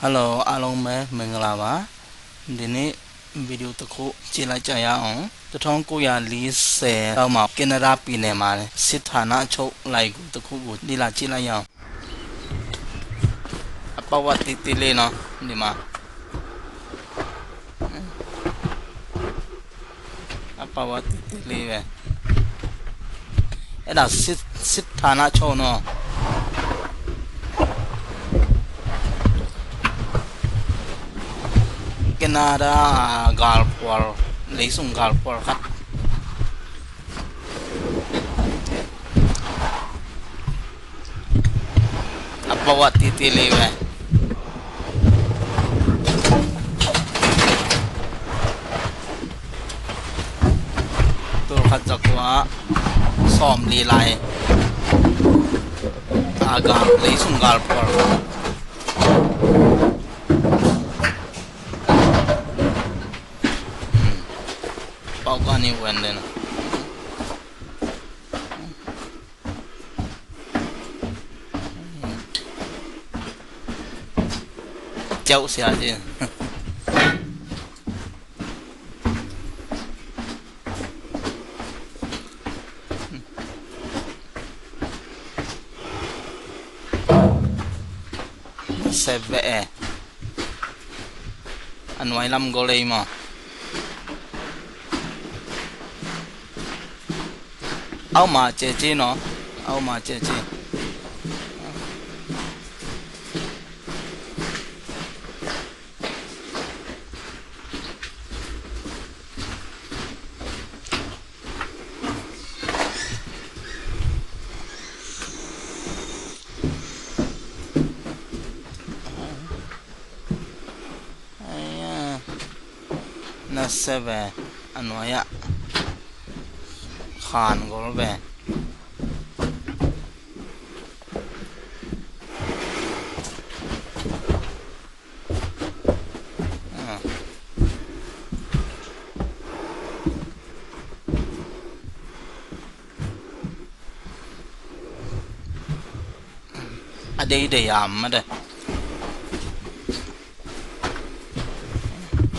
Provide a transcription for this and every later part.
Hello အားလုံးပဲမင်္ဂလာပါဒီနေ့ဗီဒီယိုတစ်ခုကြည့်လိုက်ကြရအောင်1940လောက်မှာကနေဒါပြည်နယ်မှာစစ်ဌာနချုပ်လိုက်ကိုတစ်ခုကိုဒီလာကြည့်လိုက်ရအောင်အပဝတ်တီလေးနော်ဒီမှာအပဝတ်တီလေးပဲအဲ့ဒါစစ်ဌာနချုပ်နော်Canada Gulf War lấy súng Gulf War khắc apa titi lewe tur khát giặc quá xóm đi lại agak lấy súng Gulf War bao con như vậy đây nè cháu xe chứ xe vẽ anh ngoài lâm gô lê mà áo mà chế nó áo mà chế nó sẽ về anh nói ạ khàn của nó về ở đây để ẩm đây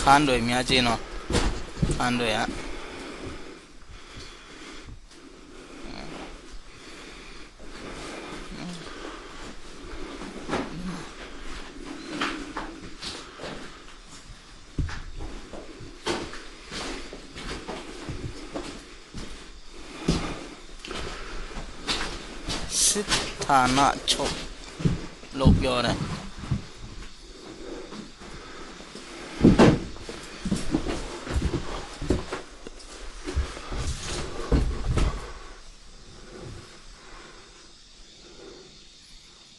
khán đuổi mía chi nó khán đuổi á sit thà nạ chụp lục vô này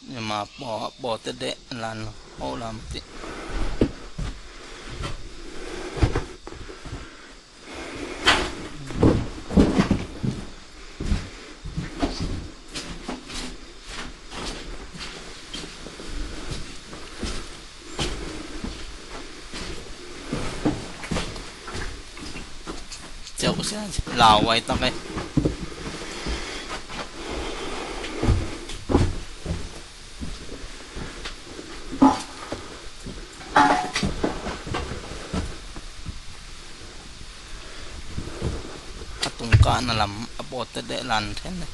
nhưng mà bỏ tới đệ là ô làm tí cháu sẽ lào quay tóc ấy tung cả nó làm bộ tới để làm thế này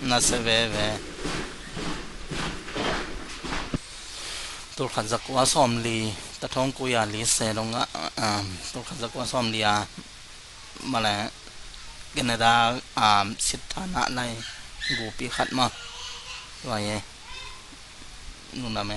nó sẽ về tôi khẩn giặc quá xóm lì ta thông cô ya lì xe đông á tôi khẩn giặc quá xóm lì mà là Canada xịt thả nạ này gù bị khát mà vậy luôn làm